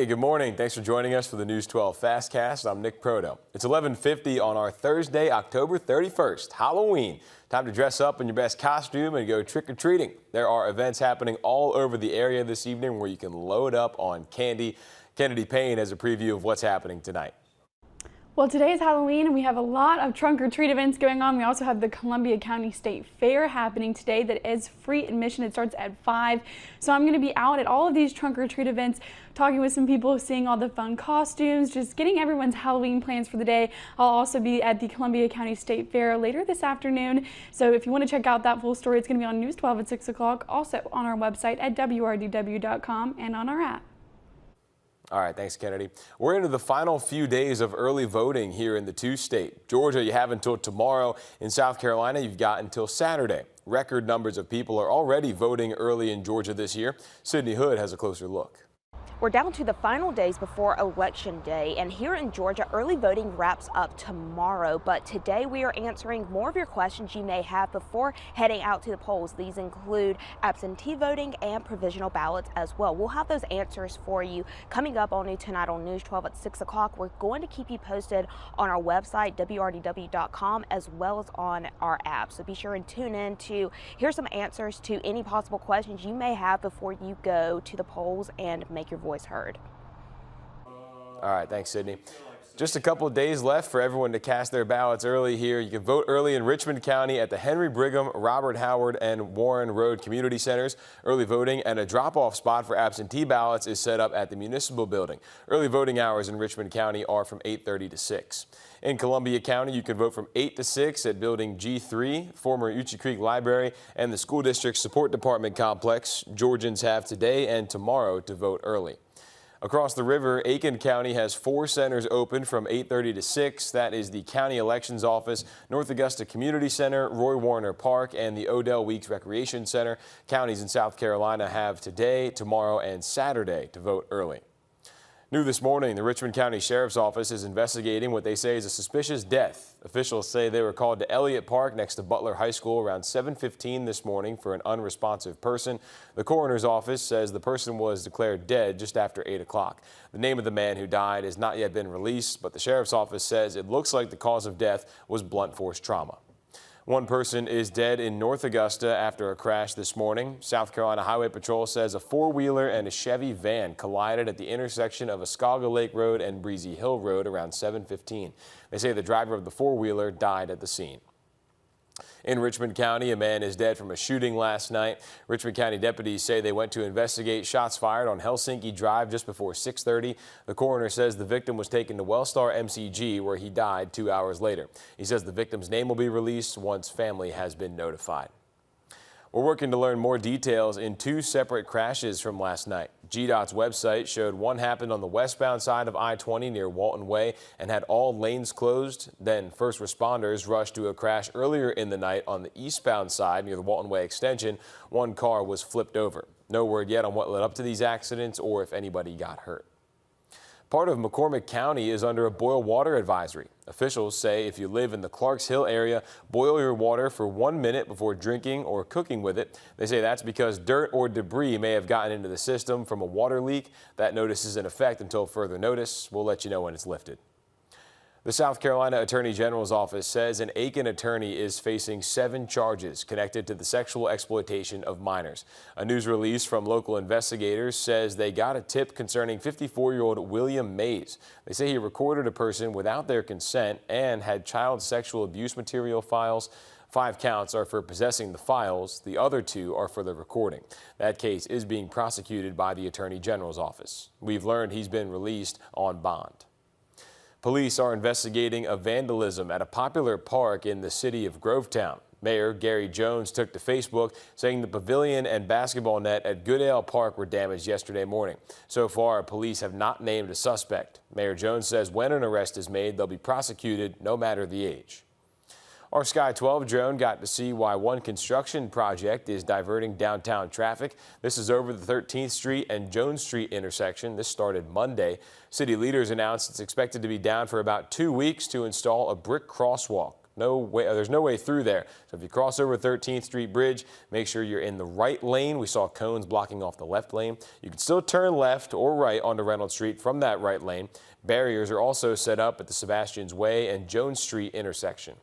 Hey, good morning. Thanks for joining us for the News 12 FastCast. I'm Nick Proto. It's 11:50 on our Thursday, October 31st, Halloween. Time to dress up in your best costume and go trick-or-treating. There are events happening all over the area this evening where you can load up on candy. Kennedy Payne has a preview of what's happening tonight. Well, today is Halloween and we have a lot of trunk-or-treat events going on. We also have the Columbia County State Fair happening today that is free admission. It starts at 5. So I'm going to be out at all of these trunk-or-treat events, talking with some people, seeing all the fun costumes, just getting everyone's Halloween plans for the day. I'll also be at the Columbia County State Fair later this afternoon. So if you want to check out that full story, it's going to be on News 12 at 6 o'clock, also on our website at WRDW.com and on our app. All right, thanks, Kennedy. We're into the final few days of early voting here in the two-state. Georgia, you have until tomorrow. In South Carolina, you've got until Saturday. Record numbers of people are already voting early in Georgia this year. Sydney Hood has a closer look. We're down to the final days before Election Day, and here in Georgia, early voting wraps up tomorrow. But today we are answering more of your questions you may have before heading out to the polls. These include absentee voting and provisional ballots as well. We'll have those answers for you coming up all new tonight on News 12 at 6 o'clock. We're going to keep you posted on our website, WRDW.com, as well as on our app. So be sure and tune in to hear some answers to any possible questions you may have before you go to the polls and make your voice heard. All right, thanks, Sydney. Just a couple of days left for everyone to cast their ballots early here. You can vote early in Richmond County at the Henry Brigham, Robert Howard, and Warren Road Community Centers. Early voting and a drop-off spot for absentee ballots is set up at the Municipal Building. Early voting hours in Richmond County are from 8:30 to 6. In Columbia County, you can vote from 8 to 6 at Building G3, former Uchee Creek Library, and the School District Support Department Complex. Georgians have today and tomorrow to vote early. Across the river, Aiken County has 4 centers open from 8:30 to 6. That is the County Elections Office, North Augusta Community Center, Roy Warner Park, and the Odell Weeks Recreation Center. Counties in South Carolina have today, tomorrow, and Saturday to vote early. New this morning, the Richmond County Sheriff's Office is investigating what they say is a suspicious death. Officials say they were called to Elliott Park next to Butler High School around 7:15 this morning for an unresponsive person. The coroner's office says the person was declared dead just after 8 o'clock. The name of the man who died has not yet been released, but the Sheriff's Office says it looks like the cause of death was blunt force trauma. One person is dead in North Augusta after a crash this morning. South Carolina Highway Patrol says a four-wheeler and a Chevy van collided at the intersection of Oscaga Lake Road and Breezy Hill Road around 7:15. They say the driver of the four-wheeler died at the scene. In Richmond County, a man is dead from a shooting last night. Richmond County deputies say they went to investigate shots fired on Helsinki Drive just before 6:30. The coroner says the victim was taken to Wellstar MCG, where he died 2 hours later. He says the victim's name will be released once family has been notified. We're working to learn more details in 2 separate crashes from last night. GDOT's website showed one happened on the westbound side of I-20 near Walton Way and had all lanes closed. Then first responders rushed to a crash earlier in the night on the eastbound side near the Walton Way extension. One car was flipped over. No word yet on what led up to these accidents or if anybody got hurt. Part of McCormick County is under a boil water advisory. Officials say if you live in the Clarks Hill area, boil your water for 1 minute before drinking or cooking with it. They say that's because dirt or debris may have gotten into the system from a water leak. That notice is in effect until further notice. We'll let you know when it's lifted. The South Carolina Attorney General's office says an Aiken attorney is facing 7 charges connected to the sexual exploitation of minors. A news release from local investigators says they got a tip concerning 54-year-old William Mays. They say he recorded a person without their consent and had child sexual abuse material files. 5 counts are for possessing the files. The other 2 are for the recording. That case is being prosecuted by the Attorney General's office. We've learned he's been released on bond. Police are investigating a vandalism at a popular park in the city of Grovetown. Mayor Gary Jones took to Facebook saying the pavilion and basketball net at Goodale Park were damaged yesterday morning. So far, police have not named a suspect. Mayor Jones says when an arrest is made, they'll be prosecuted no matter the age. Our Sky 12 drone got to see why one construction project is diverting downtown traffic. This is over the 13th Street and Jones Street intersection. This started Monday. City leaders announced it's expected to be down for about 2 weeks to install a brick crosswalk. there's no way through there. So if you cross over 13th Street Bridge, make sure you're in the right lane. We saw cones blocking off the left lane. You can still turn left or right onto Reynolds Street from that right lane. Barriers are also set up at the Sebastian's Way and Jones Street intersection.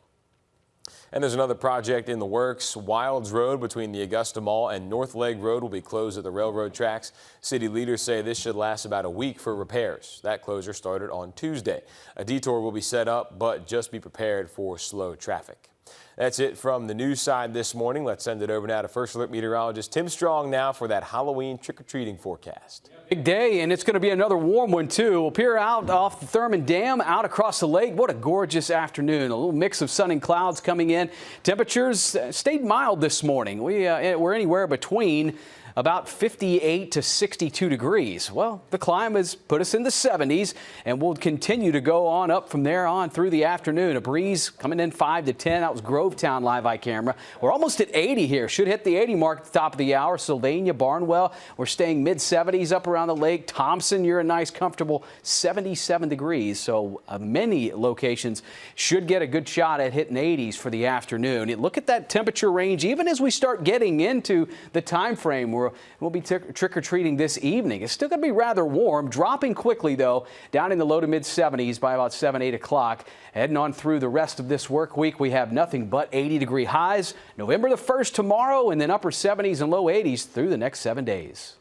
And there's another project in the works. Wilds Road between the Augusta Mall and North Leg Road will be closed at the railroad tracks. City leaders say this should last about a week for repairs. That closure started on Tuesday. A detour will be set up, but just be prepared for slow traffic. That's it from the news side this morning. Let's send it over now to First Alert meteorologist Tim Strong now for that Halloween trick-or-treating forecast. Big day, and it's going to be another warm one, too. We'll peer out off the Thurman Dam, out across the lake. What a gorgeous afternoon. A little mix of sun and clouds coming in. Temperatures stayed mild this morning. We're anywhere between about 58 to 62 degrees. Well, the climb has put us in the 70s, and we'll continue to go on up from there on through the afternoon. A breeze coming in 5 to 10. That was Grovetown live eye camera. We're almost at 80 here. Should hit the 80 mark at the top of the hour. Sylvania, Barnwell, we're staying mid-70s up around the lake. Thompson, you're a nice, comfortable 77 degrees. So many locations should get a good shot at hitting 80s for the afternoon. Look at that temperature range, even as we start getting into the time frame where we'll be trick-or-treating this evening. It's still going to be rather warm, dropping quickly, though, down in the low to mid-70s by about 7, 8 o'clock. Heading on through the rest of this work week, we have nothing but 80-degree highs. November the 1st tomorrow, and then upper 70s and low 80s through the next 7 days.